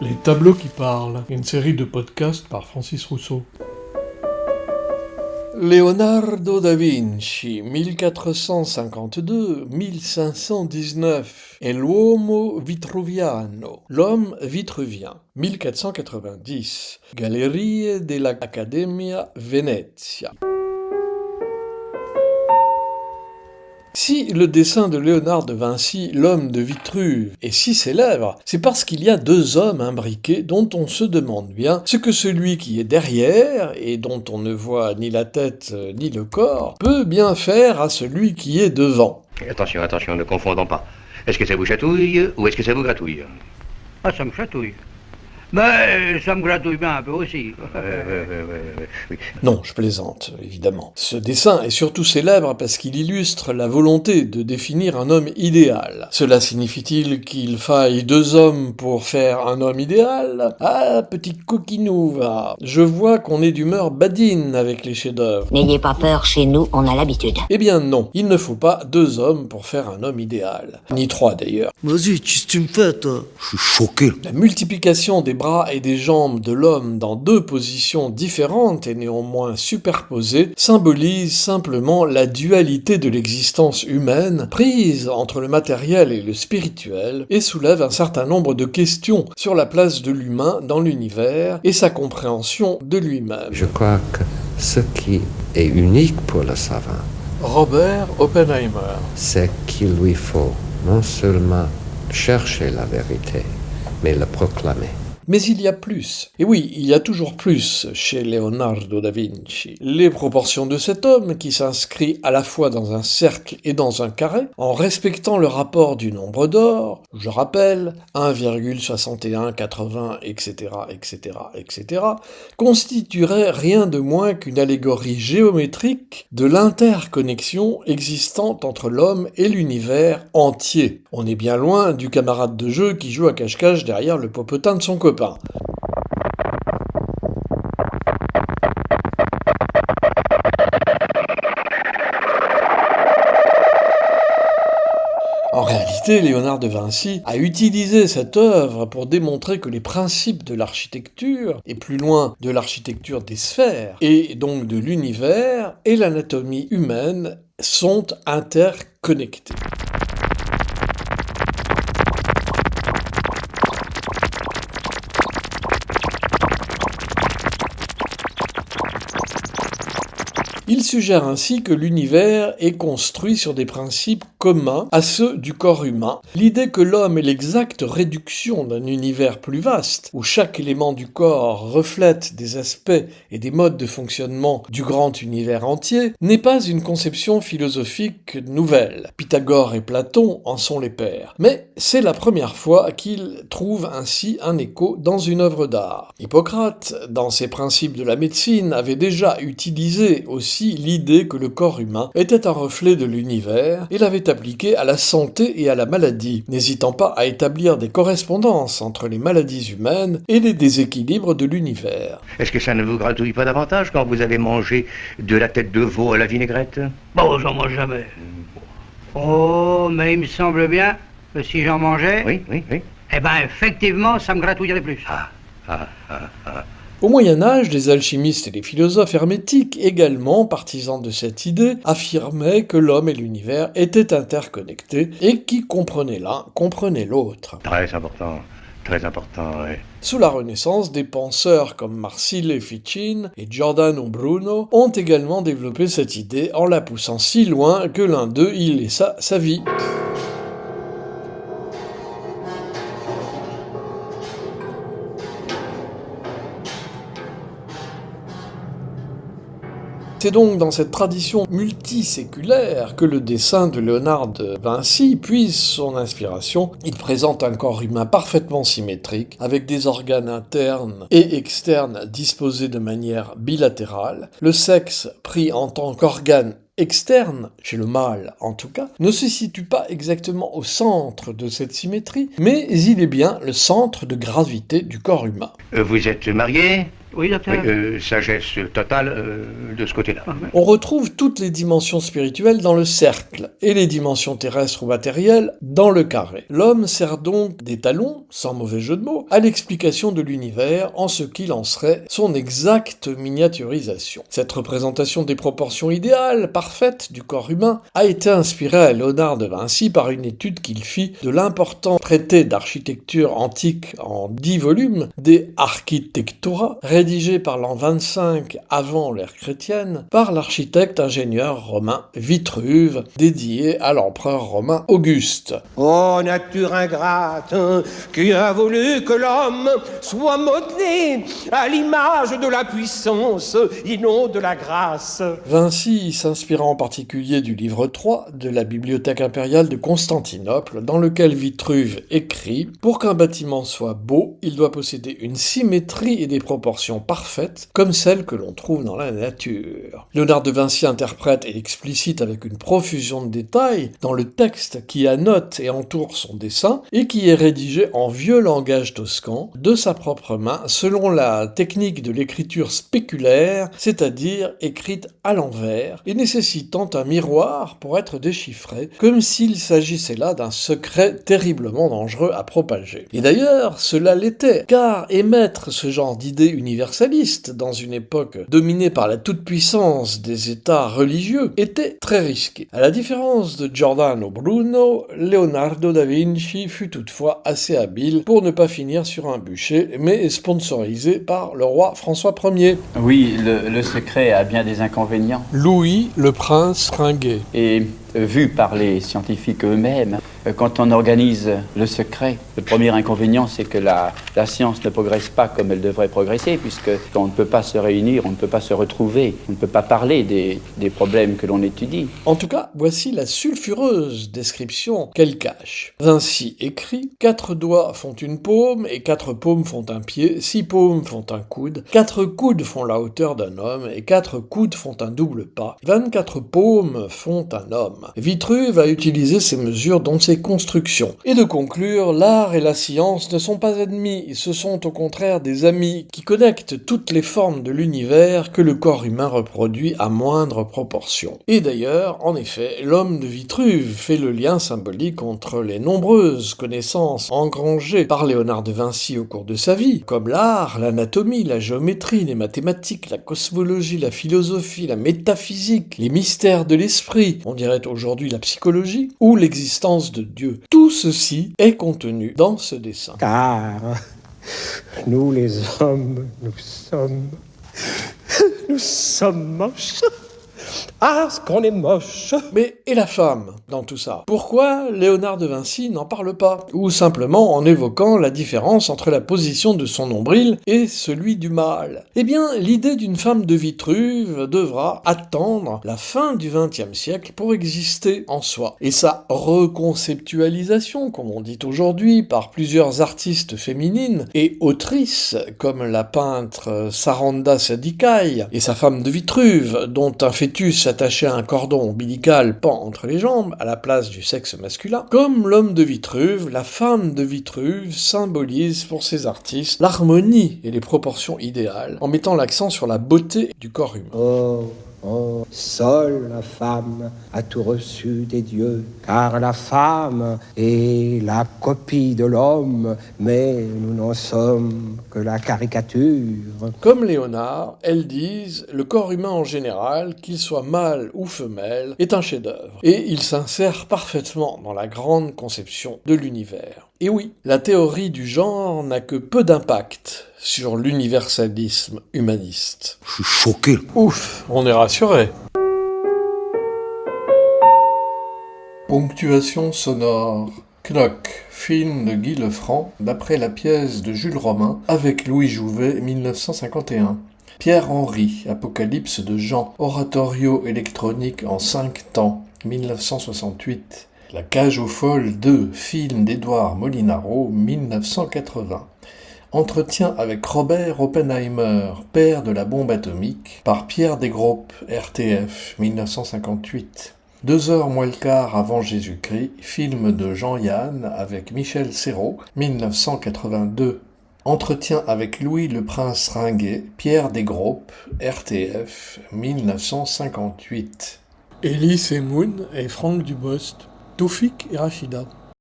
Les tableaux qui parlent, une série de podcasts par Francis Rousseau. Leonardo da Vinci, 1452-1519, è l'uomo vitruviano, l'homme vitruvien, 1490, Gallerie dell'Accademia Venezia. Si le dessin de Léonard de Vinci, l'homme de Vitruve, est si célèbre, c'est parce qu'il y a deux hommes imbriqués dont on se demande bien ce que celui qui est derrière, et dont on ne voit ni la tête ni le corps, peut bien faire à celui qui est devant. Attention, ne confondons pas. Est-ce que ça vous chatouille ou est-ce que ça vous gratouille? Ah, ça me chatouille. Mais ça me gratouille bien un peu aussi. Oui. Non, je plaisante, évidemment. Ce dessin est surtout célèbre parce qu'il illustre la volonté de définir un homme idéal. Cela signifie-t-il qu'il faille deux hommes pour faire un homme idéal? Ah, petit coquinou, va. Je vois qu'on est d'humeur badine avec les chefs-d'œuvre. N'ayez pas peur, chez nous, on a l'habitude. Eh bien non, il ne faut pas deux hommes pour faire un homme idéal. Ni trois d'ailleurs. Vas-y, qu'est-ce que tu me fais, toi? Je suis choqué. La multiplication des bras et des jambes de l'homme dans deux positions différentes et néanmoins superposées symbolise simplement la dualité de l'existence humaine, prise entre le matériel et le spirituel, et soulève un certain nombre de questions sur la place de l'humain dans l'univers et sa compréhension de lui-même. Je crois que ce qui est unique pour le savant, Robert Oppenheimer. c'est qu'il lui faut non seulement chercher la vérité, mais la proclamer. Mais il y a plus. Et oui, il y a toujours plus chez Leonardo da Vinci. Les proportions de cet homme, qui s'inscrit à la fois dans un cercle et dans un carré, en respectant le rapport du nombre d'or, je rappelle, 1,6180, etc., constitueraient rien de moins qu'une allégorie géométrique de l'interconnexion existante entre l'homme et l'univers entier. On est bien loin du camarade de jeu qui joue à cache-cache derrière le popotin de son copain. En réalité, Léonard de Vinci a utilisé cette œuvre pour démontrer que les principes de l'architecture, et plus loin de l'architecture des sphères, et donc de l'univers, et l'anatomie humaine sont interconnectés. Il suggère ainsi que l'univers est construit sur des principes communs à ceux du corps humain. L'idée que l'homme est l'exacte réduction d'un univers plus vaste, où chaque élément du corps reflète des aspects et des modes de fonctionnement du grand univers entier, n'est pas une conception philosophique nouvelle. Pythagore et Platon en sont les pères. Mais c'est la première fois qu'ils trouvent ainsi un écho dans une œuvre d'art. Hippocrate, dans ses principes de la médecine, avait déjà utilisé aussi l'idée que le corps humain était un reflet de l'univers et l'avait appliqué à la santé et à la maladie, n'hésitant pas à établir des correspondances entre les maladies humaines et les déséquilibres de l'univers. Est-ce que ça ne vous gratouille pas davantage quand vous avez mangé de la tête de veau à la vinaigrette? Bon, j'en mange jamais. Oh, mais il me semble bien que si j'en mangeais, Oui. eh ben effectivement, ça me gratouillerait plus. Au Moyen-Âge, les alchimistes et les philosophes hermétiques, également partisans de cette idée, affirmaient que l'homme et l'univers étaient interconnectés et qui comprenait l'un, comprenait l'autre. Très important, oui. Sous la Renaissance, des penseurs comme Marsile Ficin et Giordano Bruno ont également développé cette idée en la poussant si loin que l'un d'eux y laissa sa vie. C'est donc dans cette tradition multiséculaire que le dessin de Léonard de Vinci puise son inspiration. Il présente un corps humain parfaitement symétrique, avec des organes internes et externes disposés de manière bilatérale. Le sexe, pris en tant qu'organe externe, chez le mâle en tout cas, ne se situe pas exactement au centre de cette symétrie, mais il est bien le centre de gravité du corps humain. Vous êtes marié? Oui, docteur. Oui, sagesse totale de ce côté-là. On retrouve toutes les dimensions spirituelles dans le cercle et les dimensions terrestres ou matérielles dans le carré. L'homme sert donc d'étalon, sans mauvais jeu de mots, à l'explication de l'univers en ce qu'il en serait son exacte miniaturisation. Cette représentation des proportions idéales, parfaites du corps humain, a été inspirée à Léonard de Vinci par une étude qu'il fit de l'important traité d'architecture antique en 10 volumes des Architectura, rédigé par l'an 25 avant l'ère chrétienne par l'architecte ingénieur romain Vitruve, dédié à l'empereur romain Auguste. Ô nature ingrate, qui a voulu que l'homme soit modelé à l'image de la puissance et non de la grâce. Vinci s'inspira en particulier du livre 3 de la Bibliothèque impériale de Constantinople, dans lequel Vitruve écrit « Pour qu'un bâtiment soit beau, il doit posséder une symétrie et des proportions parfaites, comme celles que l'on trouve dans la nature. » Léonard de Vinci interprète et explicite avec une profusion de détails dans le texte qui annote et entoure son dessin et qui est rédigé en vieux langage toscan, de sa propre main, selon la technique de l'écriture spéculaire, c'est-à-dire écrite à l'envers, et nécessitant un miroir pour être déchiffré, comme s'il s'agissait là d'un secret terriblement dangereux à propager. Et d'ailleurs, cela l'était, car émettre ce genre d'idées universalistes dans une époque dominée par la toute-puissance des États religieux était très risqué. À la différence de Giordano Bruno, Leonardo da Vinci fut toutefois assez habile pour ne pas finir sur un bûcher, mais sponsorisé par le roi François Ier. Oui, le secret a bien des inconvénients. Louis, le prince fringué. Et vu par les scientifiques eux-mêmes, quand on organise le secret, le premier inconvénient, c'est que la science ne progresse pas comme elle devrait progresser, puisqu'on ne peut pas se réunir, on ne peut pas se retrouver, on ne peut pas parler des problèmes que l'on étudie. En tout cas, voici la sulfureuse description qu'elle cache. Vinci écrit « 4 doigts font une paume, et 4 paumes font un pied, 6 paumes font un coude, 4 coudes font la hauteur d'un homme, et 4 coudes font un double pas, 24 paumes font un homme. » Vitruve a utilisé ces mesures dans ses constructions. Et de conclure, l'art et la science ne sont pas ennemis, ce sont au contraire des amis qui connectent toutes les formes de l'univers que le corps humain reproduit à moindre proportion. Et d'ailleurs, en effet, l'homme de Vitruve fait le lien symbolique entre les nombreuses connaissances engrangées par Léonard de Vinci au cours de sa vie, comme l'art, l'anatomie, la géométrie, les mathématiques, la cosmologie, la philosophie, la métaphysique, les mystères de l'esprit, on dirait aujourd'hui la psychologie, ou l'existence de Dieu. Tout ceci est contenu dans ce dessin. Car nous les hommes, nous sommes moches. Ah, ce qu'on est moche! Mais et la femme dans tout ça? Pourquoi Léonard de Vinci n'en parle pas? Ou simplement en évoquant la différence entre la position de son nombril et celui du mâle? Eh bien, l'idée d'une femme de Vitruve devra attendre la fin du XXe siècle pour exister en soi. Et sa reconceptualisation, comme on dit aujourd'hui, par plusieurs artistes féminines et autrices, comme la peintre Saranda Sadikai et sa femme de Vitruve, dont un fœtus attaché à un cordon ombilical pend entre les jambes, à la place du sexe masculin. Comme l'homme de Vitruve, la femme de Vitruve symbolise pour ces artistes l'harmonie et les proportions idéales, en mettant l'accent sur la beauté du corps humain. Oh, seule la femme a tout reçu des dieux, car la femme est la copie de l'homme, mais nous n'en sommes que la caricature. Comme Léonard, elles disent le corps humain en général, qu'il soit mâle ou femelle, est un chef-d'œuvre, et il s'insère parfaitement dans la grande conception de l'univers. Et oui, la théorie du genre n'a que peu d'impact sur l'universalisme humaniste. Je suis choqué. Ouf, on est rassuré. Ponctuation sonore. Knock, film de Guy Lefranc, d'après la pièce de Jules Romain, avec Louis Jouvet, 1951. Pierre-Henri, Apocalypse de Jean, oratorio électronique en 5 temps, 1968. La cage aux folles 2, film d'Édouard Molinaro, 1980. Entretien avec Robert Oppenheimer, père de la bombe atomique, par Pierre Desgroupes, RTF, 1958. 2 heures moins le quart avant Jésus-Christ, film de Jean-Yann avec Michel Serrault, 1982. Entretien avec Louis le Prince Ringuet, Pierre Desgroupes, RTF, 1958. Elie Semoun et Franck Dubost, Toufik et Rachida.